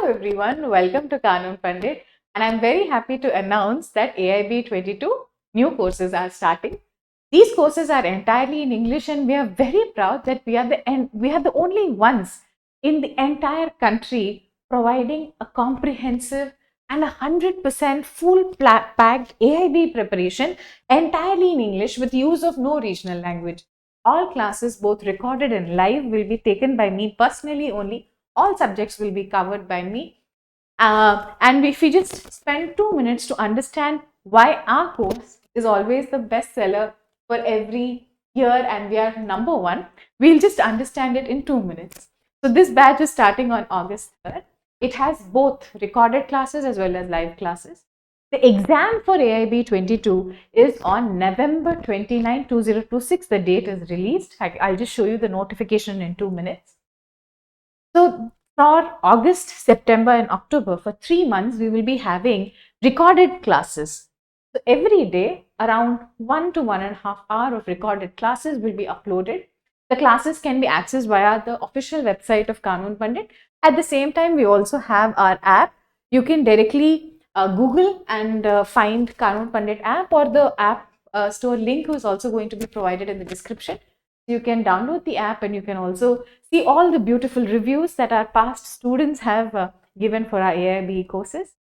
everyone, welcome to Kanun Pandit, and I'm very happy to announce that AIB 22 new courses are starting. These courses are entirely in English, and we are very proud that we are the only ones in the entire country providing a comprehensive and 100% full packed AIB preparation entirely in English with use of no regional language. All classes, both recorded and live, will be taken by me personally only. All subjects will be covered by me. And if we just spend 2 minutes to understand why our course is always the bestseller for every year and we are number one, we'll just understand it in 2 minutes. So this batch is starting on August 3rd. It has both recorded classes as well as live classes. The exam for AIB 22 is on November 29, 2026. The date is released. I'll just show you the notification in 2 minutes. So for August, September and October, for 3 months, we will be having recorded classes. So every day, around 1 to 1.5 hours of recorded classes will be uploaded. The classes can be accessed via the official website of Kanun Pandit. At the same time, we also have our app. You can directly Google and find Kanun Pandit app, or the app store link is also going to be provided in the description. You can download the app and you can also see all the beautiful reviews that our past students have given for our AIB courses.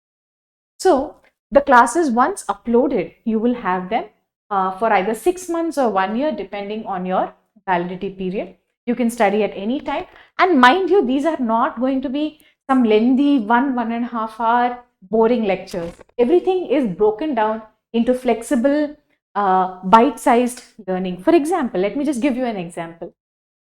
So the classes, once uploaded, you will have them for either 6 months or 1 year, depending on your validity period. You can study at any time. And mind you, these are not going to be some lengthy 1.5 hour boring lectures. Everything is broken down into flexible, bite-sized learning. For example, let me just give you an example.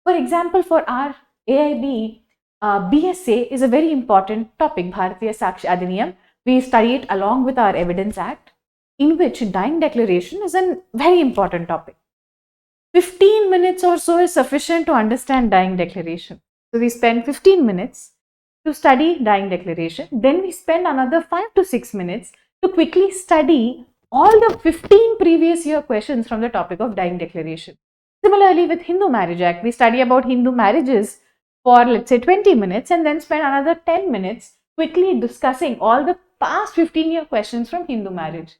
For example, for our AIB, BSA is a very important topic, Bharatiya Sakshi Adhiniyam. We study it along with our Evidence Act, in which dying declaration is a very important topic. 15 minutes or so is sufficient to understand dying declaration. So we spend 15 minutes to study dying declaration. Then we spend another 5 to 6 minutes to quickly study all the 15 previous year questions from the topic of dying declaration. Similarly, with Hindu Marriage Act, we study about Hindu marriages for, let's say, 20 minutes and then spend another 10 minutes quickly discussing all the past 15-year questions from Hindu marriage.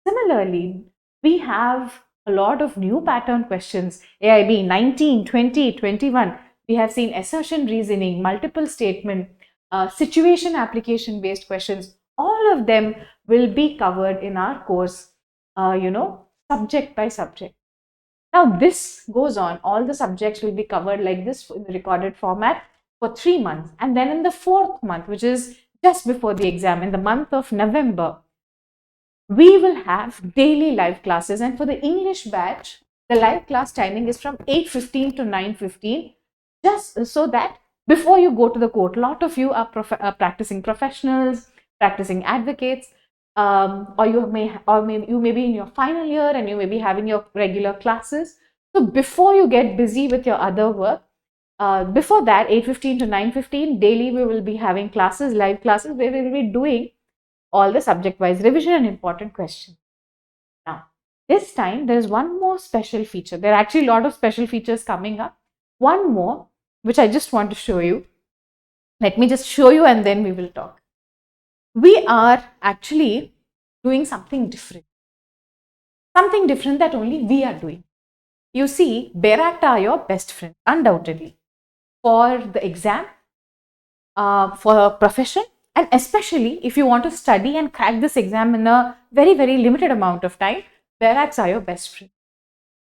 Similarly, we have a lot of new pattern questions, AIB 19, 20, 21. We have seen assertion reasoning, multiple statement, situation application based questions. All of them will be covered in our course, subject by subject. Now this goes on, all the subjects will be covered like this in the recorded format for 3 months. And then in the 4th month, which is just before the exam, in the month of November, we will have daily live classes. And for the English batch, the live class timing is from 8:15 to 9:15, just so that before you go to the court, a lot of you are practicing professionals, practicing advocates, or you may be in your final year and you may be having your regular classes. So before you get busy with your other work, before that, 8:15 to 9:15 daily, we will be having classes, live classes, where we will be doing all the subject-wise revision and important questions. Now, this time there is one more special feature. There are actually a lot of special features coming up. One more, which I just want to show you. Let me just show you and then we will talk. We are actually doing something different. Something different that only we are doing. You see, Berak are your best friend, undoubtedly, for the exam, for profession, and especially if you want to study and crack this exam in a very, very limited amount of time, Beraks are your best friend.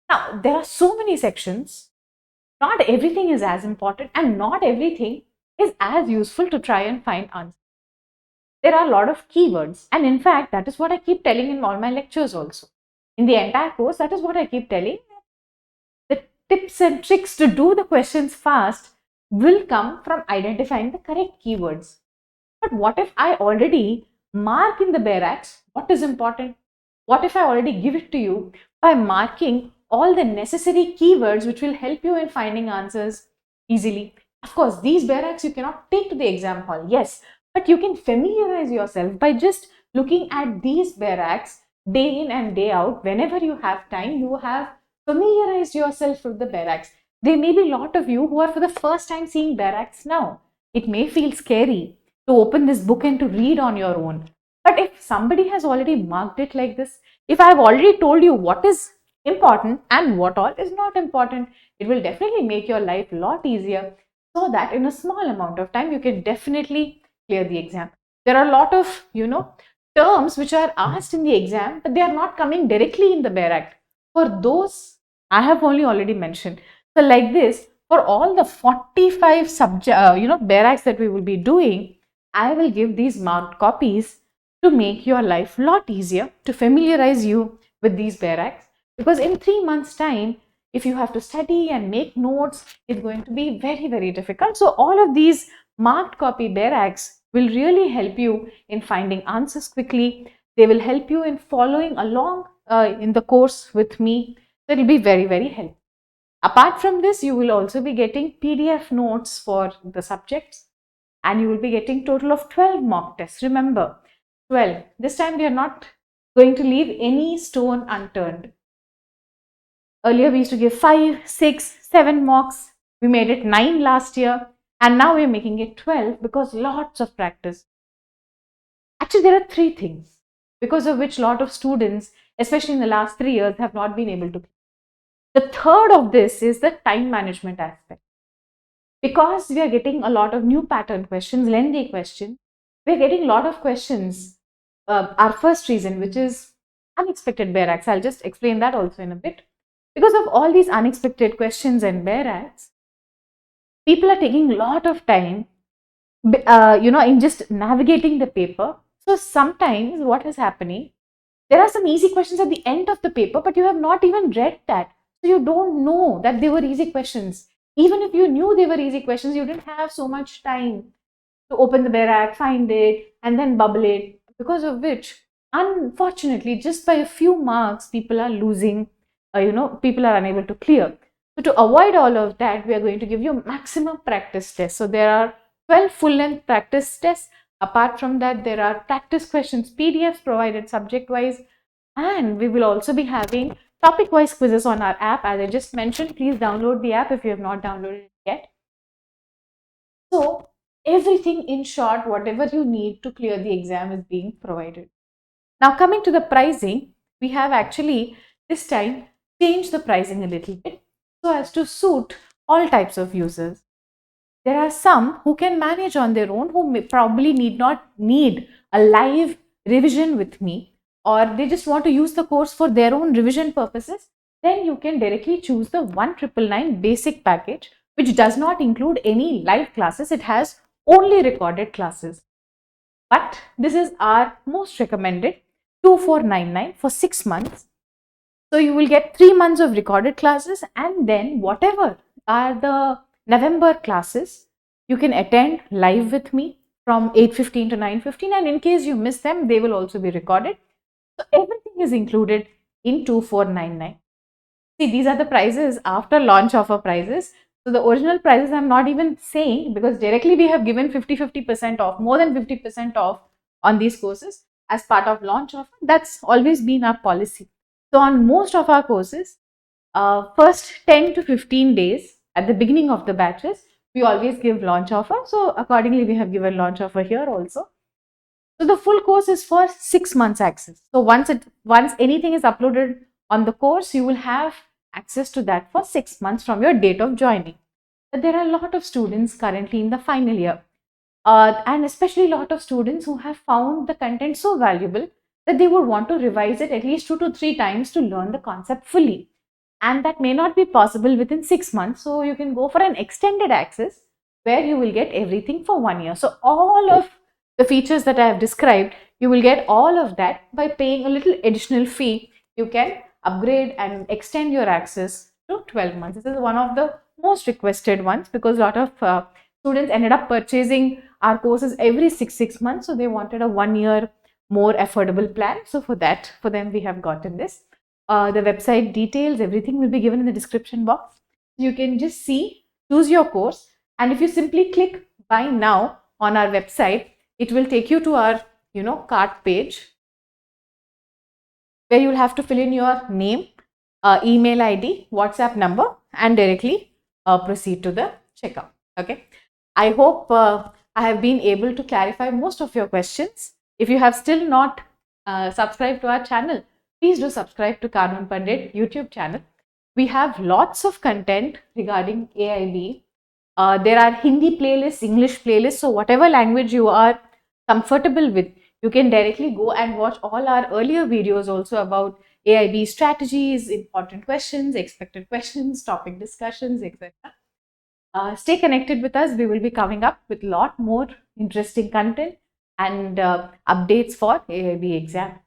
Now, there are so many sections. Not everything is as important and not everything is as useful to try and find answers. There are a lot of keywords, and in fact, that is what I keep telling in all my lectures also. In the entire course, that is what I keep telling. The tips and tricks to do the questions fast will come from identifying the correct keywords. But what if I already mark in the Beraks what is important? What if I already give it to you by marking all the necessary keywords which will help you in finding answers easily? Of course, these Beraks you cannot take to the exam hall, yes, but you can familiarize yourself by just looking at these Beraks day in and day out. Whenever you have time, you have familiarized yourself with the Beraks. There may be a lot of you who are for the first time seeing Beraks now. It may feel scary. to open this book and to read on your own. But if somebody has already marked it like this, if I have already told you what is important and what all is not important, it will definitely make your life a lot easier, so that in a small amount of time you can definitely clear the exam. There are a lot of, terms which are asked in the exam, but they are not coming directly in the Bare Act. For those, I have only already mentioned. So like this, for all the 45 Bare Acts that we will be doing, I will give these marked copies to make your life a lot easier, to familiarize you with these Bare Acts. Because in 3 months' time, if you have to study and make notes, it's going to be very, very difficult. So all of these marked copy Bare Acts will really help you in finding answers quickly. They will help you in following along in the course with me. So it will be very, very helpful. Apart from this, you will also be getting PDF notes for the subjects, and you will be getting total of 12 mock tests. Remember, 12. This time we are not going to leave any stone unturned. Earlier we used to give 5, 6, 7 mocks. We made it 9 last year, and now we are making it 12 because lots of practice. Actually, there are 3 things because of which a lot of students, especially in the last 3 years, have not been able to. The third of this is the time management aspect. Because we are getting a lot of new pattern questions, lengthy questions, we are getting a lot of questions. Our first reason, which is unexpected Bare Acts, I'll just explain that also in a bit. Because of all these unexpected questions and Bare Acts, people are taking a lot of time, in just navigating the paper. So sometimes what is happening, there are some easy questions at the end of the paper, but you have not even read that. So you don't know that they were easy questions. Even if you knew they were easy questions, you didn't have so much time to open the Bare Act, find it, and then bubble it. Because of which, unfortunately, just by a few marks, people are losing, people are unable to clear. So to avoid all of that, we are going to give you maximum practice tests. So there are 12 full-length practice tests. Apart from that, there are practice questions, PDFs provided subject-wise, and we will also be having topic-wise quizzes on our app. As I just mentioned, please download the app if you have not downloaded it yet. So everything, in short, whatever you need to clear the exam is being provided. Now coming to the pricing, we have actually this time changed the pricing a little bit so as to suit all types of users. There are some who can manage on their own, who probably need not need a live revision with me, or they just want to use the course for their own revision purposes. Then you can directly choose the 1999 basic package, which does not include any live classes. It has only recorded classes. But this is our most recommended 2499 for 6 months. So you will get 3 months of recorded classes, and then whatever are the November classes, you can attend live with me from 8:15 to 9:15, and in case you miss them, they will also be recorded. So everything is included in 2499. See, these are the prices after launch offer prices. So the original prices I'm not even saying, because directly we have given 50% off, more than 50% off on these courses as part of launch offer. That's always been our policy. So on most of our courses, first 10 to 15 days at the beginning of the batches, we always give launch offer. So accordingly, we have given launch offer here also. So the full course is for 6 months access. So once anything is uploaded on the course, you will have access to that for 6 months from your date of joining. But there are a lot of students currently in the final year, and especially a lot of students who have found the content so valuable that they would want to revise it at least 2 to 3 times to learn the concept fully. And that may not be possible within 6 months. So you can go for an extended access where you will get everything for 1 year. So all of the features that I have described, you will get all of that by paying a little additional fee. You can upgrade and extend your access to 12 months. This is one of the most requested ones because a lot of students ended up purchasing our courses every 6 months. So they wanted a 1 year more affordable plan. So for them, we have gotten this. The website details, everything will be given in the description box. You can just see, choose your course, and if you simply click buy now on our website, it will take you to our cart page where you will have to fill in your name, email ID, WhatsApp number, and directly proceed to the checkout. Okay. I hope I have been able to clarify most of your questions. If you have still not subscribed to our channel, please do subscribe to Kanun Pandit YouTube channel. We have lots of content regarding AIB. There are Hindi playlists, English playlists. So whatever language you are comfortable with, you can directly go and watch all our earlier videos also about AIB strategies, important questions, expected questions, topic discussions, etc. Stay connected with us. We will be coming up with a lot more interesting content and updates for AIB exam.